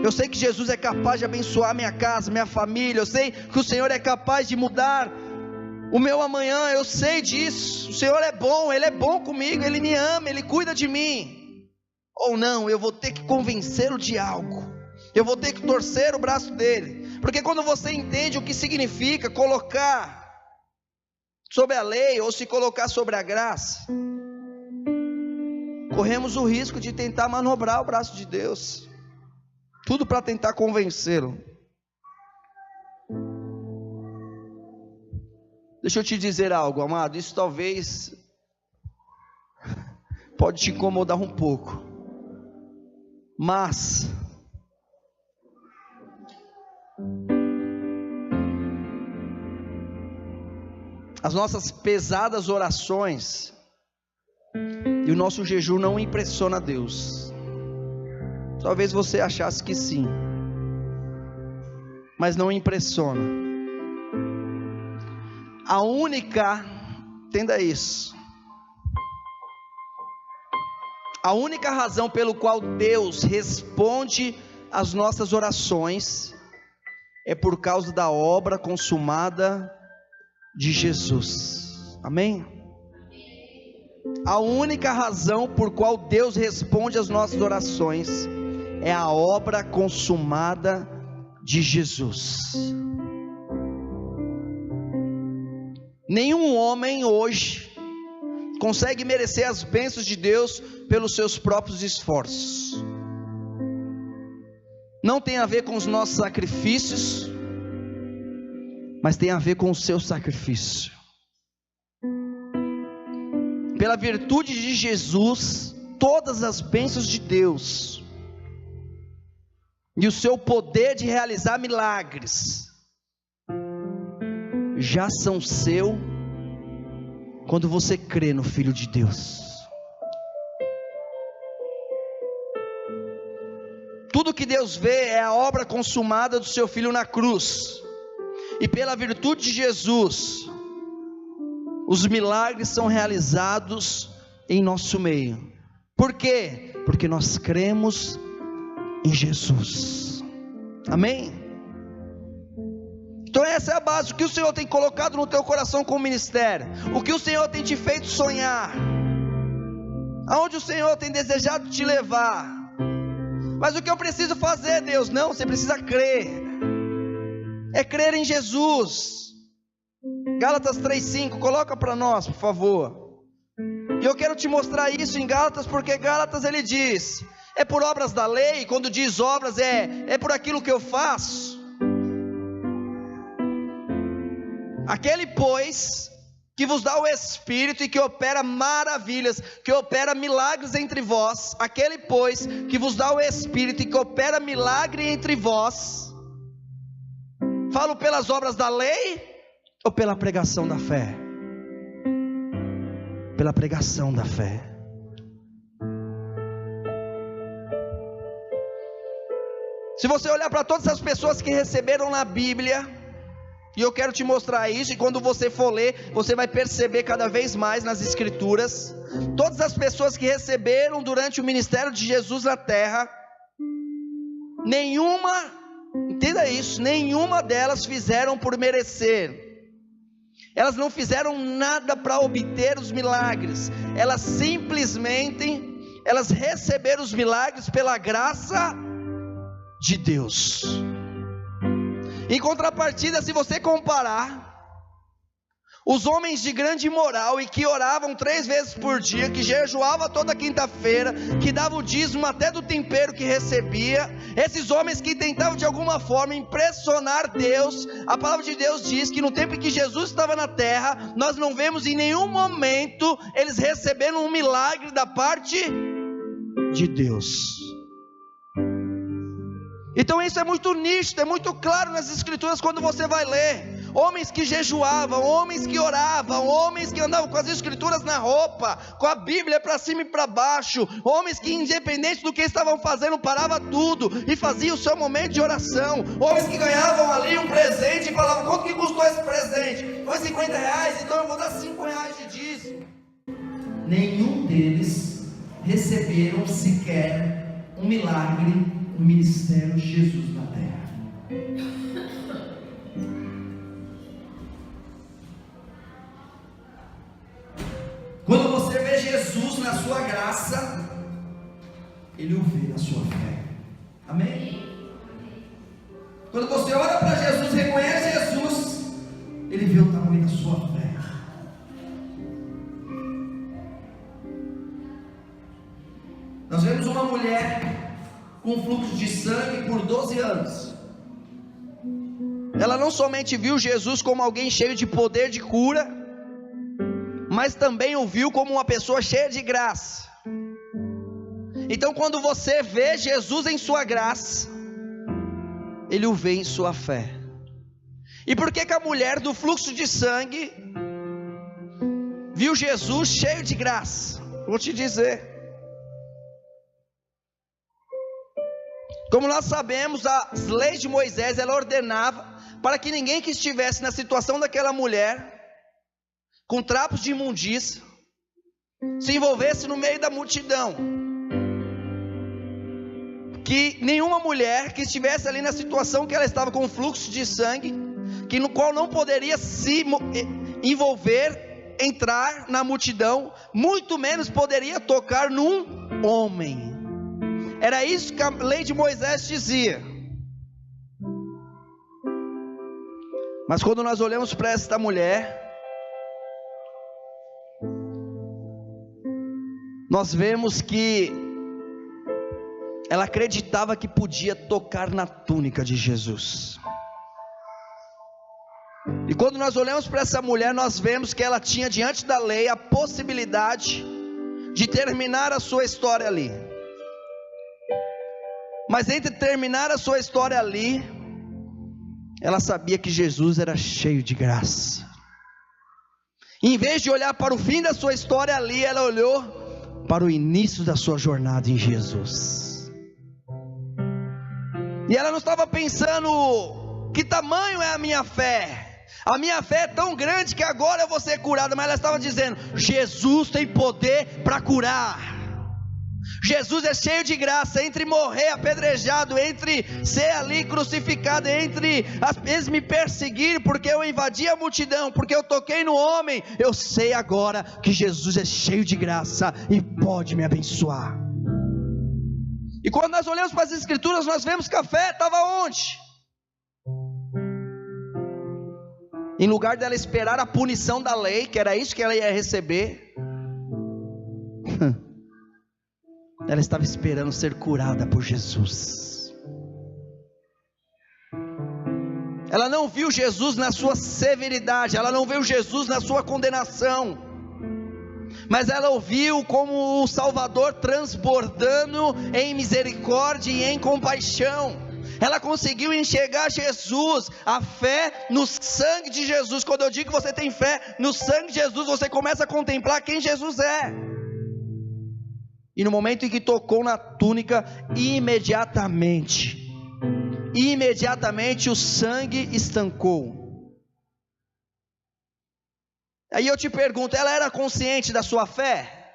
eu sei que Jesus é capaz de abençoar minha casa, minha família, eu sei que o Senhor é capaz de mudar o meu amanhã, eu sei disso, o Senhor é bom, Ele é bom comigo, Ele me ama, Ele cuida de mim. Ou não, eu vou ter que convencê-lo de algo, eu vou ter que torcer o braço dele, porque quando você entende o que significa colocar sobre a lei, ou se colocar sobre a graça, corremos o risco de tentar manobrar o braço de Deus, tudo para tentar convencê-lo. Deixa eu te dizer algo, amado, isso talvez pode te incomodar um pouco, mas as nossas pesadas orações e o nosso jejum não impressiona Deus. Talvez você achasse que sim, mas não impressiona. A única, entenda isso, a única razão pelo qual Deus responde às nossas orações é por causa da obra consumada de Jesus, amém? A única razão por qual Deus responde às nossas orações é a obra consumada de Jesus. Nenhum homem hoje consegue merecer as bênçãos de Deus pelos seus próprios esforços. Não tem a ver com os nossos sacrifícios, mas tem a ver com o seu sacrifício. Pela virtude de Jesus, todas as bênçãos de Deus e o seu poder de realizar milagres já são seu quando você crê no Filho de Deus. Tudo que Deus vê é a obra consumada do seu Filho na cruz, e pela virtude de Jesus, os milagres são realizados em nosso meio. Por quê? Porque nós cremos em Jesus. Amém? Então essa é a base. O que o Senhor tem colocado no teu coração como ministério? O que o Senhor tem te feito sonhar? Aonde o Senhor tem desejado te levar? Mas o que eu preciso fazer, Deus? Não, você precisa crer. É crer em Jesus. Gálatas 3:5, coloca para nós, por favor. E eu quero te mostrar isso em Gálatas, porque Gálatas ele diz: é por obras da lei. Quando diz obras, é por aquilo que eu faço. Aquele, pois, que vos dá o Espírito e que opera maravilhas, que opera milagres entre vós. Aquele, pois, que vos dá o Espírito e que opera milagre entre vós. Falo pelas obras da lei ou pela pregação da fé? Pela pregação da fé. Se você olhar para todas as pessoas que receberam na Bíblia, e eu quero te mostrar isso, e quando você for ler, você vai perceber cada vez mais nas Escrituras, todas as pessoas que receberam durante o ministério de Jesus na terra, nenhuma, entenda isso, nenhuma delas fizeram por merecer. Elas não fizeram nada para obter os milagres, elas simplesmente, elas receberam os milagres pela graça de Deus. Em contrapartida, se você comparar os homens de grande moral e que oravam 3 vezes por dia, que jejuavam toda quinta-feira, que davam o dízimo até do tempero que recebia, esses homens que tentavam de alguma forma impressionar Deus, a palavra de Deus diz que no tempo em que Jesus estava na terra, nós não vemos em nenhum momento eles receberam um milagre da parte de Deus. Então isso é muito nítido, é muito claro nas Escrituras quando você vai ler. Homens que jejuavam, homens que oravam, homens que andavam com as Escrituras na roupa, com a Bíblia para cima e para baixo, homens que independente do que estavam fazendo, parava tudo e fazia o seu momento de oração, homens que ganhavam ali um presente e falavam: quanto que custou esse presente? Foi R$50, então eu vou dar R$5 de dízimo. Nenhum deles receberam sequer um milagre, o ministério de Jesus na terra. Quando você vê Jesus na sua graça, Ele o vê na sua fé. Amém? Quando você olha para Jesus, reconhece Jesus, Ele vê o tamanho da sua fé. Nós vemos uma mulher com fluxo de sangue por 12 anos. Ela não somente viu Jesus como alguém cheio de poder de cura, mas também o viu como uma pessoa cheia de graça. Então quando você vê Jesus em sua graça, Ele o vê em sua fé. E por que a mulher do fluxo de sangue viu Jesus cheio de graça? Vou te dizer. Como nós sabemos, as leis de Moisés, ela ordenava para que ninguém que estivesse na situação daquela mulher, com trapos de imundícia, se envolvesse no meio da multidão. Que nenhuma mulher que estivesse ali na situação que ela estava com fluxo de sangue, que no qual não poderia se envolver, entrar na multidão, muito menos poderia tocar num homem. Era isso que a lei de Moisés dizia. Mas quando nós olhamos para esta mulher, nós vemos que ela acreditava que podia tocar na túnica de Jesus. E quando nós olhamos para essa mulher, nós vemos que ela tinha diante da lei a possibilidade de terminar a sua história ali. Mas entre terminar a sua história ali, ela sabia que Jesus era cheio de graça. Em vez de olhar para o fim da sua história ali, ela olhou para o início da sua jornada em Jesus. E ela não estava pensando, que tamanho é a minha fé? A minha fé é tão grande que agora eu vou ser curada. Mas ela estava dizendo, Jesus tem poder para curar. Jesus é cheio de graça. Entre morrer apedrejado, entre ser ali crucificado, entre às vezes me perseguir porque eu invadi a multidão, porque eu toquei no homem, eu sei agora que Jesus é cheio de graça e pode me abençoar. E quando nós olhamos para as escrituras, nós vemos que a fé estava onde? Em lugar dela esperar a punição da lei, que era isso que ela ia receber, ela estava esperando ser curada por Jesus. Ela não viu Jesus na sua severidade, ela não viu Jesus na sua condenação, mas ela o viu como o Salvador transbordando em misericórdia e em compaixão. Ela conseguiu enxergar Jesus, a fé no sangue de Jesus. Quando eu digo que você tem fé no sangue de Jesus, você começa a contemplar quem Jesus é. E no momento em que tocou na túnica, imediatamente o sangue estancou. Aí eu te pergunto, ela era consciente da sua fé?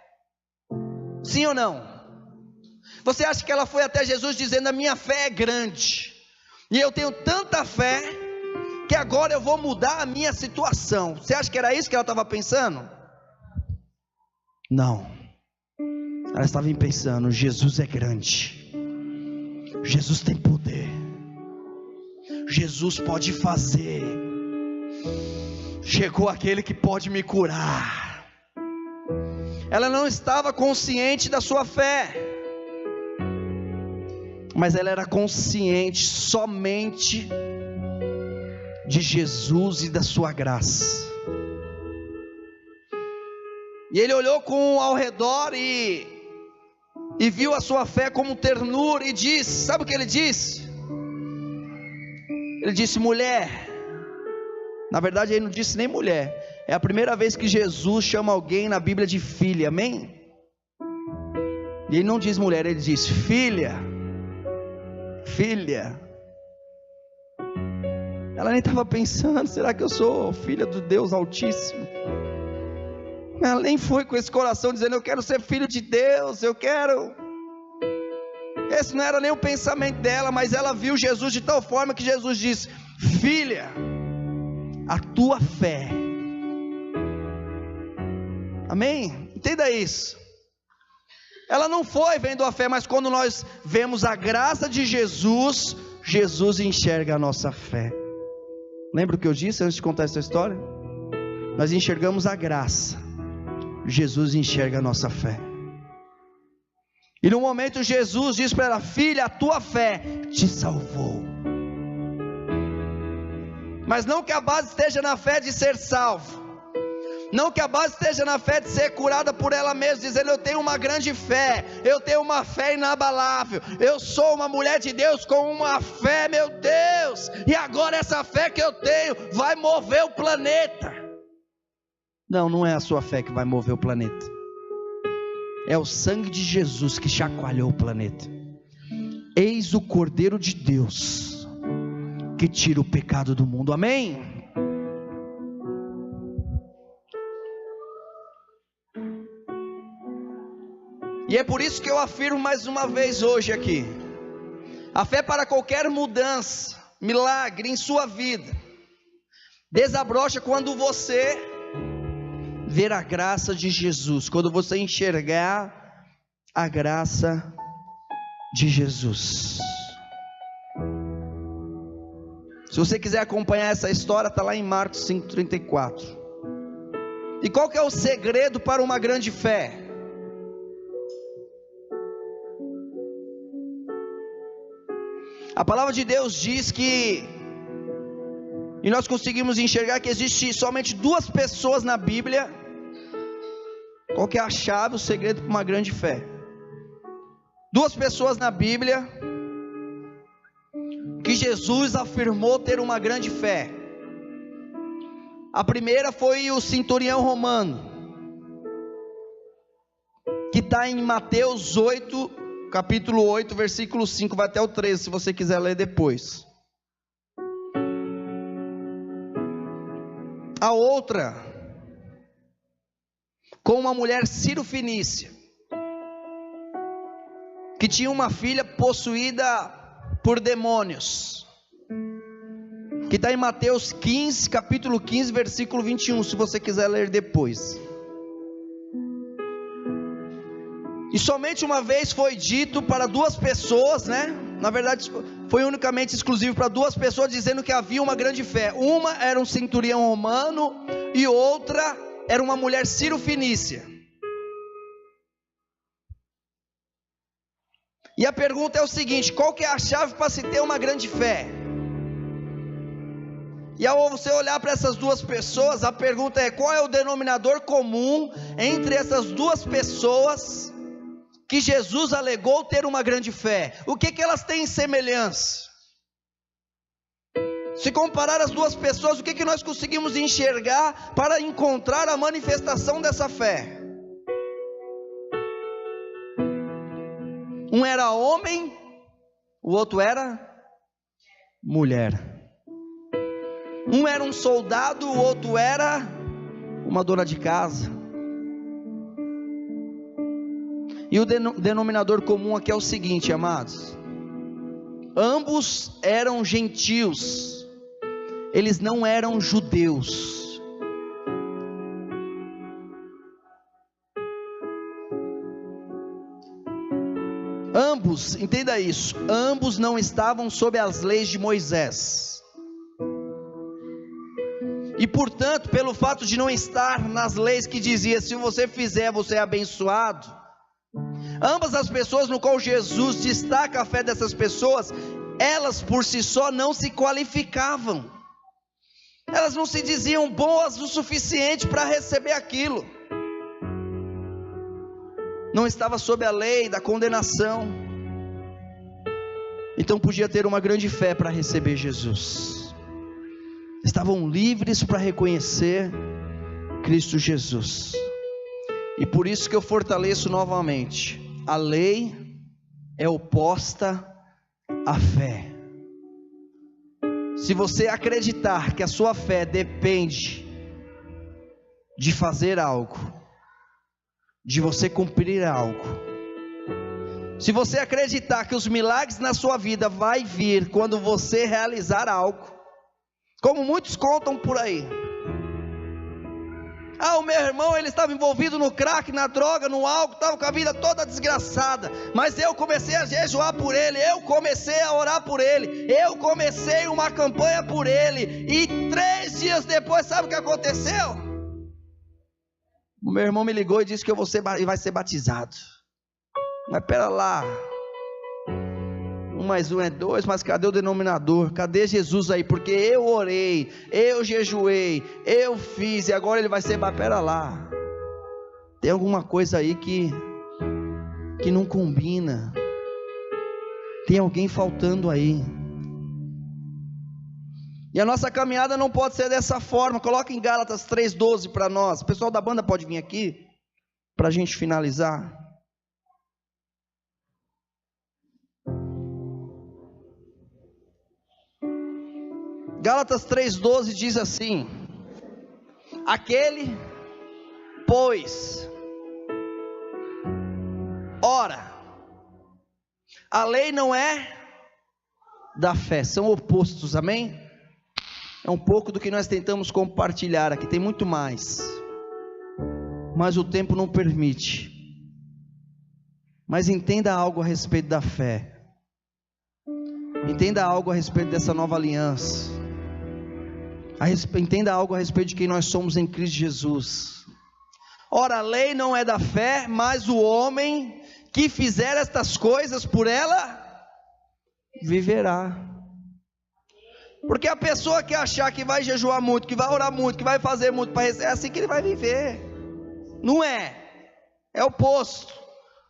Sim ou não? Você acha que ela foi até Jesus dizendo, a minha fé é grande, e eu tenho tanta fé, que agora eu vou mudar a minha situação? Você acha que era isso que ela estava pensando? Não. Ela estava pensando, Jesus é grande, Jesus tem poder, Jesus pode fazer, chegou aquele que pode me curar. Ela não estava consciente da sua fé, mas ela era consciente somente de Jesus e da sua graça. E ele olhou ao redor e viu a sua fé como ternura e disse, sabe o que ele disse? Ele disse, mulher. Na verdade ele não disse nem mulher, é a primeira vez que Jesus chama alguém na Bíblia de filha, amém? E ele não diz mulher, ele diz filha. Filha. Ela nem estava pensando, será que eu sou filha do Deus Altíssimo? Ela nem foi com esse coração dizendo, eu quero ser filho de Deus, eu quero. Esse não era nem o pensamento dela, mas ela viu Jesus de tal forma que Jesus disse, filha, a tua fé. Amém? Entenda isso. Ela não foi vendo a fé, mas quando nós vemos a graça de Jesus, Jesus enxerga a nossa fé. Lembra o que eu disse antes de contar essa história? Nós enxergamos a graça, Jesus enxerga a nossa fé. E no momento Jesus diz para ela, filha, a tua fé te salvou. Mas não que a base esteja na fé de ser salvo, não que a base esteja na fé de ser curada por ela mesma, dizendo, eu tenho uma grande fé, eu tenho uma fé inabalável, eu sou uma mulher de Deus com uma fé, meu Deus, e agora essa fé que eu tenho vai mover o planeta. Não, não é a sua fé que vai mover o planeta, é o sangue de Jesus que chacoalhou o planeta. Eis o Cordeiro de Deus, que tira o pecado do mundo, amém? E é por isso que eu afirmo mais uma vez hoje aqui, a fé para qualquer mudança, milagre em sua vida, desabrocha quando você ver a graça de Jesus, quando você enxergar a graça de Jesus. Se você quiser acompanhar essa história, está lá em Marcos 5,34. E qual que é o segredo para uma grande fé? A palavra de Deus diz que, e nós conseguimos enxergar que existe somente duas pessoas na Bíblia. Qual que é a chave, o segredo para uma grande fé? Duas pessoas na Bíblia Jesus afirmou ter uma grande fé. A primeira foi o centurião romano, que está em Mateus 8, capítulo 8, versículo 5, vai até o 13, se você quiser ler depois. A outra, com uma mulher cirofenícia, que tinha uma filha possuída por demônios, que está em Mateus 15, capítulo 15, versículo 21, se você quiser ler depois. E somente uma vez foi dito para duas pessoas, né? Na verdade foi unicamente exclusivo para duas pessoas, dizendo que havia uma grande fé. Uma era um centurião romano e outra era uma mulher cirofenícia. E a pergunta é o seguinte: qual que é a chave para se ter uma grande fé? E ao você olhar para essas duas pessoas, a pergunta é: qual é o denominador comum entre essas duas pessoas que Jesus alegou ter uma grande fé? O que elas têm em semelhança? Se comparar as duas pessoas, o que nós conseguimos enxergar para encontrar a manifestação dessa fé? Um era homem, o outro era mulher. Um era um soldado, o outro era uma dona de casa. E o denominador comum aqui é o seguinte, amados: ambos eram gentios, eles não eram judeus. Ambos, entenda isso, ambos não estavam sob as leis de Moisés. E portanto, pelo fato de não estar nas leis que dizia: se você fizer, você é abençoado, ambas as pessoas no qual Jesus destaca a fé dessas pessoas, elas por si só não se qualificavam. Elas não se diziam boas o suficiente para receber aquilo. Não estava sob a lei da condenação. Então podia ter uma grande fé para receber Jesus. Estavam livres para reconhecer Cristo Jesus. E por isso que eu fortaleço novamente: a lei é oposta à fé. Se você acreditar que a sua fé depende de fazer algo, de você cumprir algo, se você acreditar que os milagres na sua vida vai vir quando você realizar algo, como muitos contam por aí: o meu irmão, ele estava envolvido no crack, na droga, no álcool, estava com a vida toda desgraçada, mas eu comecei a jejuar por ele, eu comecei a orar por ele, eu comecei uma campanha por ele, e 3 dias depois, sabe o que aconteceu? O meu irmão me ligou e disse que vai ser batizado. Mas pera lá, 1 mais 1 é 2, mas cadê o denominador? Cadê Jesus aí? Porque eu orei, eu jejuei, eu fiz, e agora ele vai ser, mas pera lá, tem alguma coisa aí que não combina, tem alguém faltando aí. E a nossa caminhada não pode ser dessa forma. Coloca em Gálatas 3:12 para nós. O pessoal da banda pode vir aqui, para a gente finalizar. Gálatas 3:12 diz assim: aquele, pois, ora, a lei não é da fé, são opostos, amém? É um pouco do que nós tentamos compartilhar aqui, tem muito mais, mas o tempo não permite. Mas entenda algo a respeito da fé, entenda algo a respeito dessa nova aliança, entenda algo a respeito de quem nós somos em Cristo Jesus. Ora, a lei não é da fé, mas o homem que fizer estas coisas, por ela viverá. Porque a pessoa que achar que vai jejuar muito, que vai orar muito, que vai fazer muito para receber, é assim que ele vai viver. Não é, é o oposto.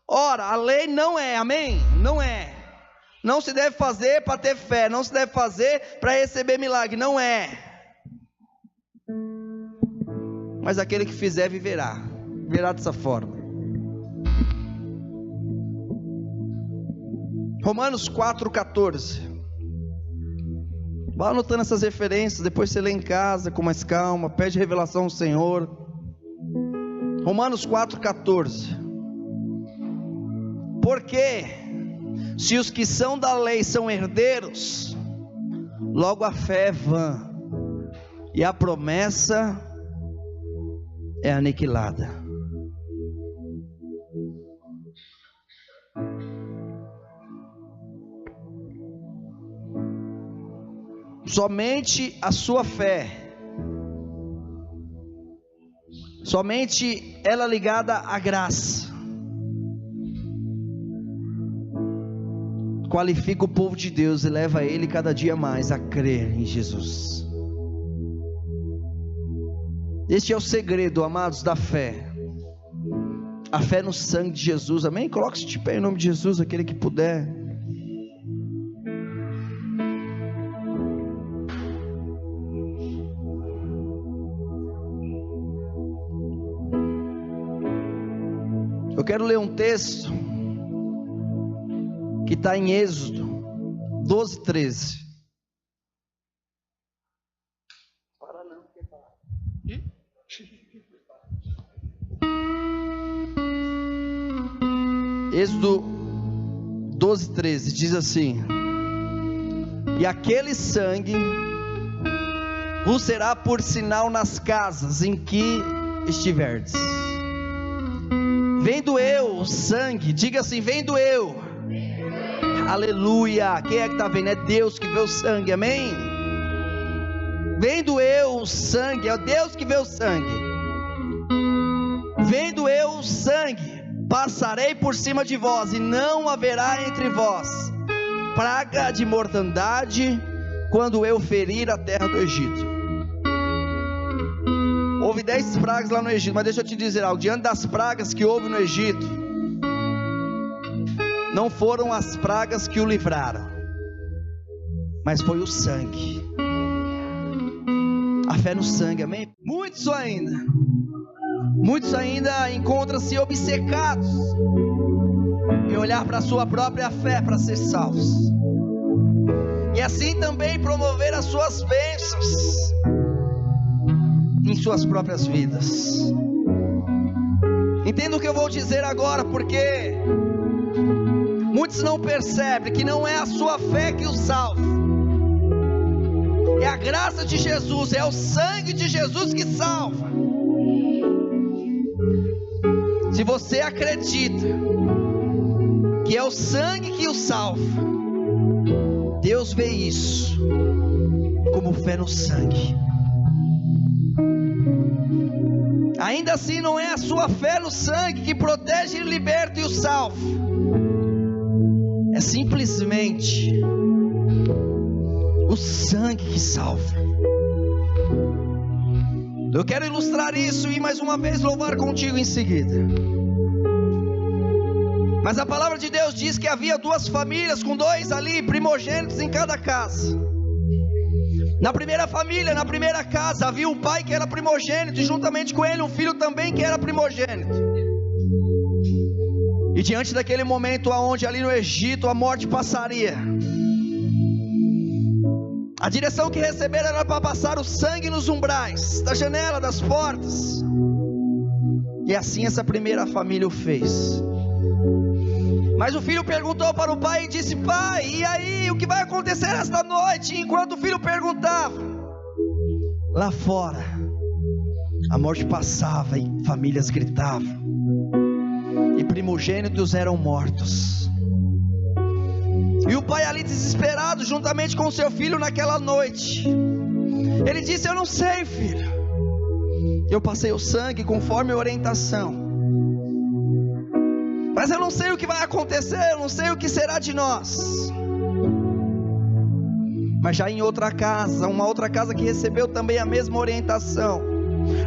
Ora, a lei não é, amém? Não não se deve fazer para ter fé, não se deve fazer para receber milagre, não é. Mas aquele que fizer viverá dessa forma. Romanos 4,14. Vá anotando essas referências, depois você lê em casa com mais calma, pede revelação ao Senhor. Romanos 4,14. Porque se os que são da lei são herdeiros, logo a fé é vã, e a promessa é aniquilada. Somente a sua fé, somente ela ligada à graça, qualifica o povo de Deus e leva ele cada dia mais a crer em Jesus. Este é o segredo, amados, da fé. A fé no sangue de Jesus, amém? Coloque-se de pé em nome de Jesus, aquele que puder. Eu quero ler um texto que está em Êxodo 12:13. Êxodo 12:13 diz assim: e aquele sangue vos será por sinal nas casas em que estiverdes. Vendo eu o sangue, diga assim: vendo eu. Aleluia. Quem é que está vendo? É Deus que vê o sangue, amém? Vendo eu o sangue, é Deus que vê o sangue. Vendo eu o sangue, passarei por cima de vós, e não haverá entre vós praga de mortandade, quando eu ferir a terra do Egito. Houve 10 pragas lá no Egito, mas deixa eu te dizer algo, diante das pragas que houve no Egito, não foram as pragas que o livraram, mas foi o sangue, a fé no sangue, amém? Muitos ainda encontram-se obcecados em olhar para a sua própria fé para ser salvos, e assim também promover as suas bênçãos em suas próprias vidas. Entenda o que eu vou dizer agora, porque muitos não percebem que não é a sua fé que o salva, é a graça de Jesus, é o sangue de Jesus que salva. Se você acredita que é o sangue que o salva, Deus vê isso como fé no sangue. Ainda assim não é a sua fé no sangue que protege, liberta e o salva, é simplesmente o sangue que salva. Eu quero ilustrar isso e mais uma vez louvar contigo em seguida. Mas a palavra de Deus diz que havia 2 famílias com 2 ali primogênitos em cada casa. Na primeira família, na primeira casa, havia um pai que era primogênito, e juntamente com ele um filho também que era primogênito. E diante daquele momento onde ali no Egito a morte passaria, a direção que receberam era para passar o sangue nos umbrais, da janela, das portas. E assim essa primeira família o fez. Mas o filho perguntou para o pai e disse: pai, e aí, o que vai acontecer esta noite? E enquanto o filho perguntava, lá fora a morte passava e famílias gritavam, e primogênitos eram mortos. E o pai ali desesperado, juntamente com seu filho naquela noite, ele disse: eu não sei, filho, eu passei o sangue conforme a orientação, mas eu não sei o que vai acontecer, eu não sei o que será de nós. Mas já em outra casa, uma outra casa que recebeu também a mesma orientação,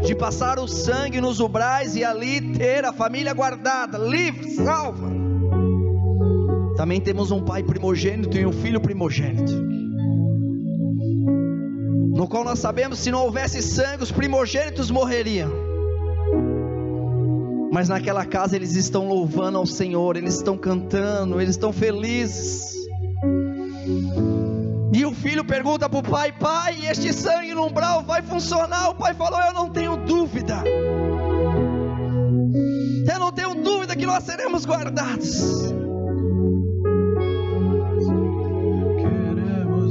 de passar o sangue nos umbrais e ali ter a família guardada, livre, salva, Também temos um pai primogênito e um filho primogênito, no qual nós sabemos, se não houvesse sangue, os primogênitos morreriam. Mas naquela casa eles estão louvando ao Senhor, eles estão cantando, eles estão felizes. E o filho pergunta para o pai: pai, este sangue no umbral vai funcionar? O pai falou: eu não tenho dúvida. Eu não tenho dúvida que nós seremos guardados.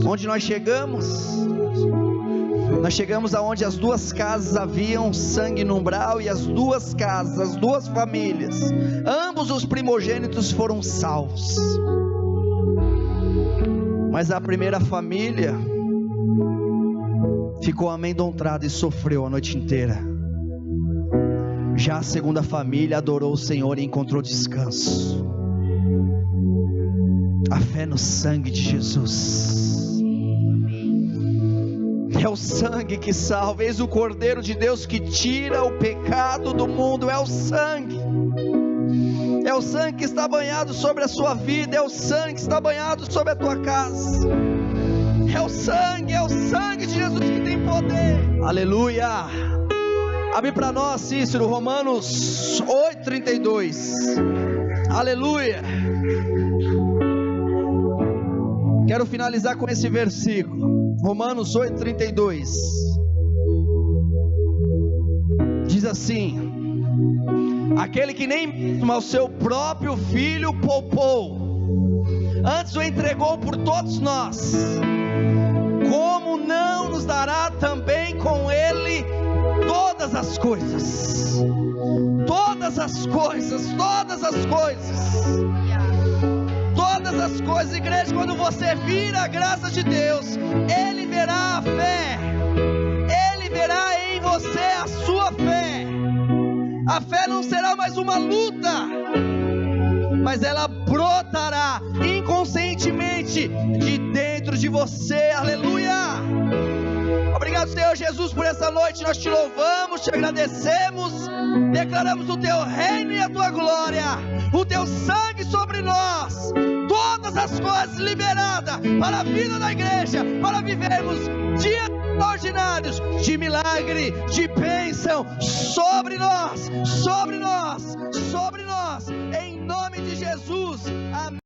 Onde nós chegamos? Nós chegamos aonde as duas casas haviam sangue no umbral, e as duas casas, as duas famílias, ambos os primogênitos foram salvos. Mas a primeira família ficou amedrontada e sofreu a noite inteira. Já a segunda família adorou o Senhor e encontrou descanso. A fé no sangue de Jesus. É o sangue que salva. Eis o Cordeiro de Deus que tira o pecado do mundo. É o sangue. É o sangue que está banhado sobre a sua vida. É o sangue que está banhado sobre a tua casa. É o sangue de Jesus que tem poder. Aleluia. Abre para nós, Cícero, Romanos 8:32. Aleluia. Quero finalizar com esse versículo. Romanos 8:32. Diz assim: aquele que nem mesmo ao seu próprio filho poupou, antes o entregou por todos nós, como não nos dará também com ele todas as coisas? Todas as coisas, todas as coisas, todas as coisas. Igreja, quando você vira a graça de Deus, Ele verá a fé, Ele verá em você a sua fé. A fé não será mais uma luta, mas ela brotará inconscientemente de dentro de você. Aleluia. Obrigado, Senhor Jesus, por essa noite. Nós te louvamos, te agradecemos, declaramos o teu reino e a tua glória, o teu sangue sobre nós, todas as coisas liberadas para a vida da igreja, para vivermos dias extraordinários de milagre, de bênção sobre nós, sobre nós, sobre nós, em nome de Jesus. Amém.